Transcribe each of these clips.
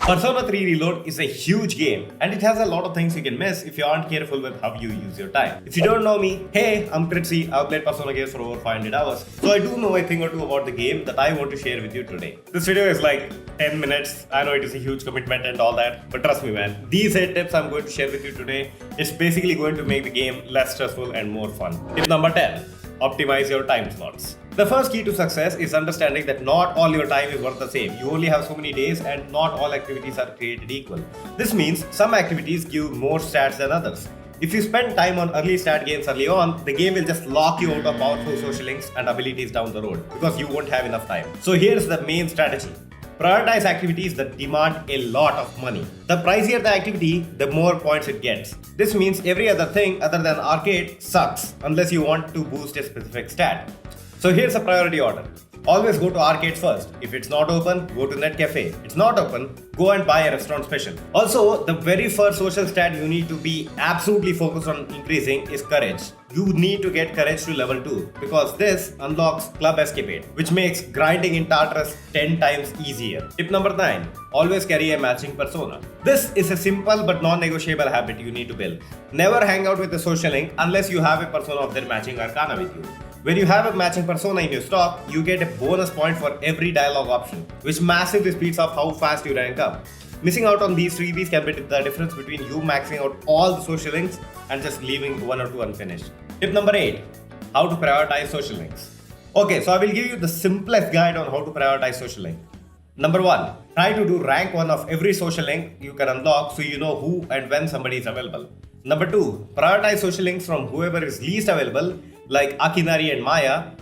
Persona 3 Reload is a huge game and it has a lot of things you can miss if you aren't careful with how you use your time. If you don't know me, hey, I'm CritZy. I've played Persona games for over 500 hours. So I do know a thing or two about the game that I want to share with you today. This video is like 10 minutes. I know it is a huge commitment and all that, but trust me man, these 8 tips I'm going to share with you today is basically going to make the game less stressful and more fun. Tip number 10. Optimize your time slots. The first key to success is understanding that not all your time is worth the same. You only have so many days and not all activities are created equal. This means some activities give more stats than others. If you spend time on early stat games early on, the game will just lock you out of powerful social links and abilities down the road because you won't have enough time. So here's the main strategy. Prioritize activities that demand a lot of money. The pricier the activity, the more points it gets. This means every other thing other than arcade sucks unless you want to boost a specific stat. So here's a priority order. Always go to arcade first. If it's not open, go to net cafe. It's not open, go and buy a restaurant special. Also, the very first social stat you need to be absolutely focused on increasing is courage. You need to get courage to level 2 because this unlocks Club Escapade, which makes grinding in Tartarus 10 times easier. Tip number 9. Always carry a matching persona. This is a simple but non-negotiable habit you need to build. Never hang out with a social link unless you have a persona of their matching arcana with you. When you have a matching persona in your stock, you get a bonus point for every dialogue option, which massively speeds up how fast you rank up. Missing out on these freebies can be the difference between you maxing out all the social links and just leaving one or two unfinished. Tip number 8. How to prioritize social links. Okay, so I will give you the simplest guide on how to prioritize social link. Number 1. Try to do rank 1 of every social link you can unlock so you know who and when somebody is available. Number 2. Prioritize social links from whoever is least available, like Akinari and Maya,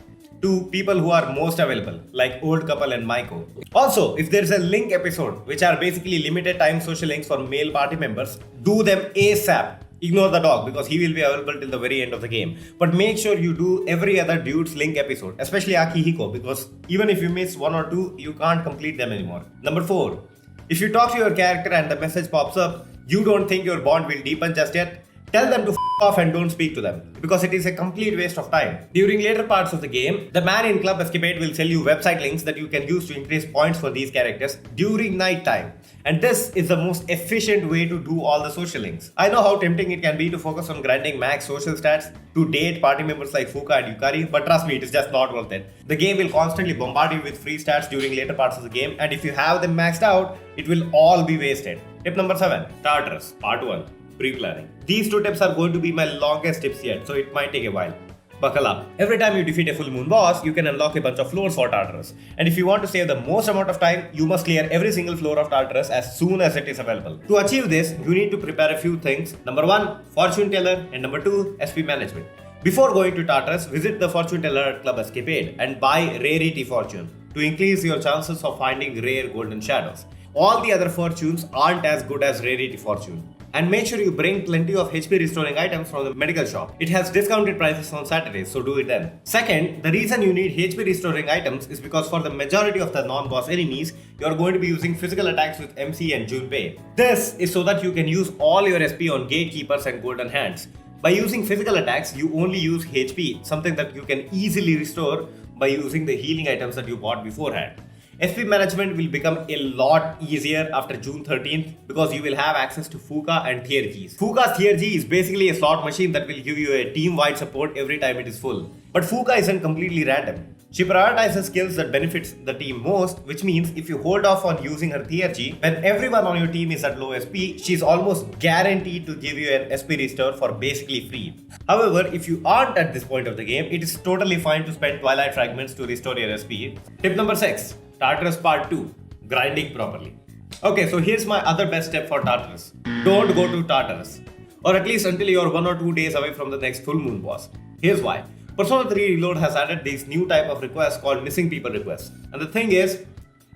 to people who are most available, like Old Couple and Maiko. Also, if there's a link episode, which are basically limited time social links for male party members, do them ASAP. Ignore the dog because he will be available till the very end of the game. But make sure you do every other dude's link episode, especially Akihiko, because even if you miss 1 or 2, you can't complete them anymore. Number 4. If you talk to your character and the message pops up, you don't think your bond will deepen just yet, tell them to f off and don't speak to them because it is a complete waste of time. During later parts of the game, the man in Club Escapade will sell you website links that you can use to increase points for these characters during night time. And this is the most efficient way to do all the social links. I know how tempting it can be to focus on grinding max social stats to date party members like Fuka and Yukari, but trust me, it is just not worth it. The game will constantly bombard you with free stats during later parts of the game, and if you have them maxed out, it will all be wasted. Tip number 7. Tartarus, part 1. Pre-planning. These 2 tips are going to be my longest tips yet, so it might take a while. Buckle up. Every time you defeat a full moon boss, you can unlock a bunch of floors for Tartarus. And if you want to save the most amount of time, you must clear every single floor of Tartarus as soon as it is available. To achieve this, you need to prepare a few things. Number 1, fortune teller, and number 2, SP management. Before going to Tartarus, visit the fortune teller at Club Escapade and buy rarity fortune to increase your chances of finding rare golden shadows. All the other fortunes aren't as good as rarity fortune. And make sure you bring plenty of HP restoring items from the medical shop. It has discounted prices on Saturdays, so do it then. Second, the reason you need HP restoring items is because for the majority of the non-boss enemies, you are going to be using physical attacks with MC and Junpei. This is so that you can use all your SP on gatekeepers and golden hands. By using physical attacks, you only use HP, something that you can easily restore by using the healing items that you bought beforehand. SP management will become a lot easier after June 13th because you will have access to Fuka and Theurgies. Fuka's Theurgy is basically a slot machine that will give you a team-wide support every time it is full. But Fuka isn't completely random. She prioritizes skills that benefits the team most, which means if you hold off on using her Theurgy, when everyone on your team is at low SP, she's almost guaranteed to give you an SP restore for basically free. However, if you aren't at this point of the game, it is totally fine to spend Twilight Fragments to restore your SP. Tip number 6. Tartarus part 2. Grinding properly. Okay, so here's my other best tip for Tartarus. Don't go to Tartarus. Or at least until you're 1 or 2 days away from the next full moon boss. Here's why. Persona 3 Reload has added this new type of requests called missing people requests. And the thing is,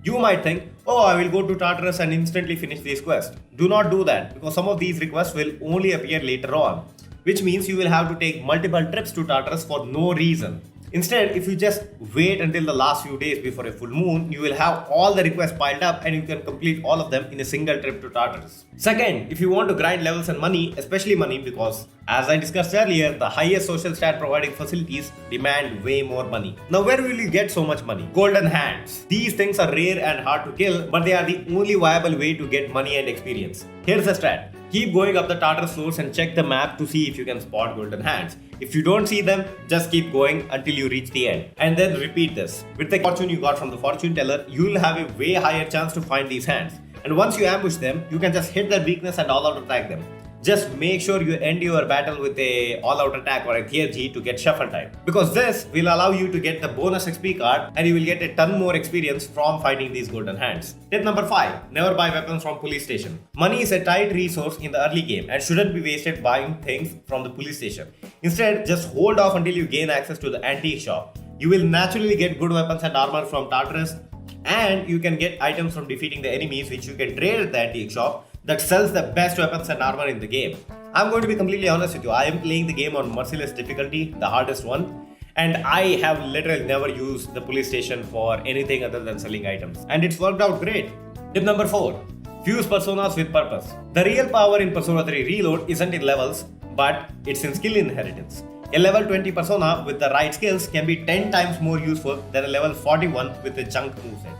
you might think, oh, I will go to Tartarus and instantly finish this quest. Do not do that because some of these requests will only appear later on. Which means you will have to take multiple trips to Tartarus for no reason. Instead, if you just wait until the last few days before a full moon, you will have all the requests piled up and you can complete all of them in a single trip to Tartarus. Second, if you want to grind levels and money, especially money because As I discussed earlier, the highest social stat providing facilities demand way more money. Now, where will you get so much money? Golden hands. These things are rare and hard to kill, but they are the only viable way to get money and experience. Here's the strat. Keep going up the Tartarus floors and check the map to see if you can spot golden hands. If you don't see them, just keep going until you reach the end. And then repeat this. With the fortune you got from the fortune teller, you will have a way higher chance to find these hands. And once you ambush them, you can just hit their weakness and all out attack them. Just make sure you end your battle with a all-out attack or a Theurgie to get shuffle time. Because this will allow you to get the bonus XP card and you will get a ton more experience from finding these golden hands. Tip number 5. Never buy weapons from police station. Money is a tight resource in the early game and shouldn't be wasted buying things from the police station. Instead, just hold off until you gain access to the antique shop. You will naturally get good weapons and armor from Tartarus, and you can get items from defeating the enemies which you can trade at the antique shop that sells the best weapons and armor in the game. I'm going to be completely honest with you, I am playing the game on merciless difficulty, the hardest one, and I have literally never used the police station for anything other than selling items. And it's worked out great. Tip number 4. Fuse personas with purpose. The real power in Persona 3 Reload isn't in levels, but it's in skill inheritance. A level 20 persona with the right skills can be 10 times more useful than a level 41 with a junk moveset.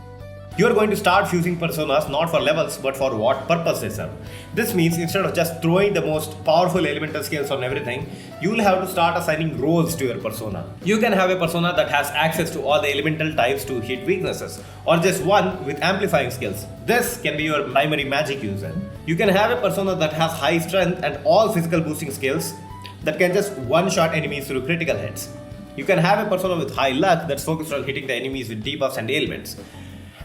You are going to start fusing personas not for levels but for what purpose they serve. This means instead of just throwing the most powerful elemental skills on everything, you will have to start assigning roles to your persona. You can have a persona that has access to all the elemental types to hit weaknesses, or just one with amplifying skills. This can be your primary magic user. You can have a persona that has high strength and all physical boosting skills that can just one-shot enemies through critical hits. You can have a persona with high luck that's focused on hitting the enemies with debuffs and ailments.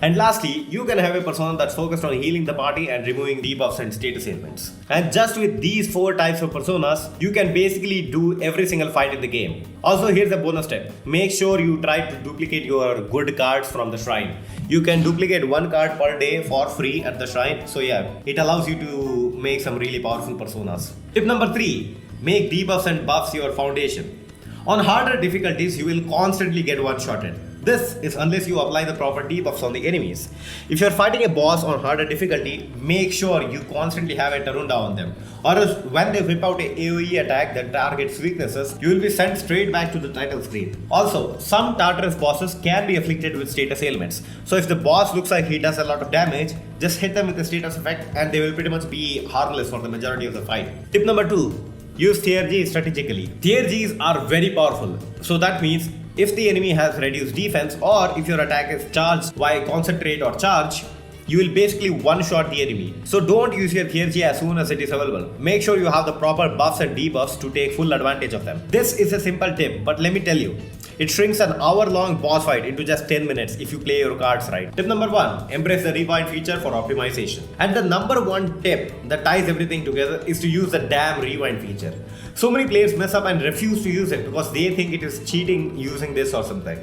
And lastly, you can have a persona that's focused on healing the party and removing debuffs and status ailments. And just with these 4 types of personas, you can basically do every single fight in the game. Also, here's a bonus tip. Make sure you try to duplicate your good cards from the shrine. You can duplicate 1 card per day for free at the shrine. So yeah, it allows you to make some really powerful personas. Tip number 3. Make debuffs and buffs your foundation. On harder difficulties, you will constantly get one-shotted. This is unless you apply the proper debuffs on the enemies. If you're fighting a boss on harder difficulty, make sure you constantly have a Tarunda on them. Or else when they whip out a AoE attack that targets weaknesses, you will be sent straight back to the title screen. Also, some Tartarus bosses can be afflicted with status ailments. So if the boss looks like he does a lot of damage, just hit them with the status effect and they will pretty much be harmless for the majority of the fight. Tip number 2. Use Theurgies strategically. Theurgies are very powerful. So that means if the enemy has reduced defense or if your attack is charged by concentrate or charge, you will basically one-shot the enemy. So don't use your Theurgy as soon as it is available. Make sure you have the proper buffs and debuffs to take full advantage of them. This is a simple tip, but let me tell you, it shrinks an hour-long boss fight into just 10 minutes if you play your cards right. Tip number 1. Embrace the rewind feature for optimization. And the number 1 tip that ties everything together is to use the damn rewind feature. So many players mess up and refuse to use it because they think it is cheating using this or something.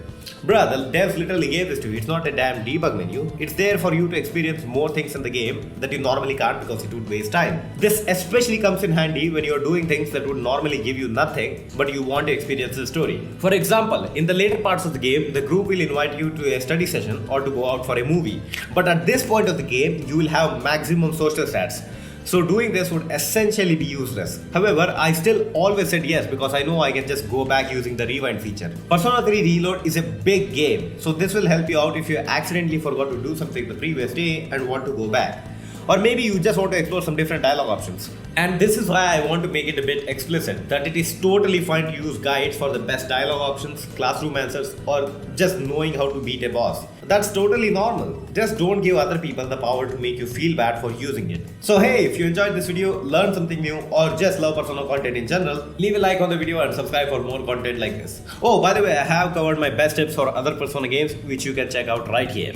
Bruh, the devs literally gave this to you. It's not a damn debug menu. It's there for you to experience more things in the game that you normally can't because it would waste time. This especially comes in handy when you're doing things that would normally give you nothing, but you want to experience the story. For example, in the later parts of the game, the group will invite you to a study session or to go out for a movie. But at this point of the game, you will have maximum social stats. So doing this would essentially be useless. However, I still always said yes because I know I can just go back using the rewind feature. Persona 3 Reload is a big game, so this will help you out if you accidentally forgot to do something the previous day and want to go back. Or maybe you just want to explore some different dialogue options. And this is why I want to make it a bit explicit, that it is totally fine to use guides for the best dialogue options, classroom answers, or just knowing how to beat a boss. That's totally normal. Just don't give other people the power to make you feel bad for using it. So hey, if you enjoyed this video, learned something new, or just love Persona content in general, leave a like on the video and subscribe for more content like this. Oh, by the way, I have covered my best tips for other Persona games, which you can check out right here.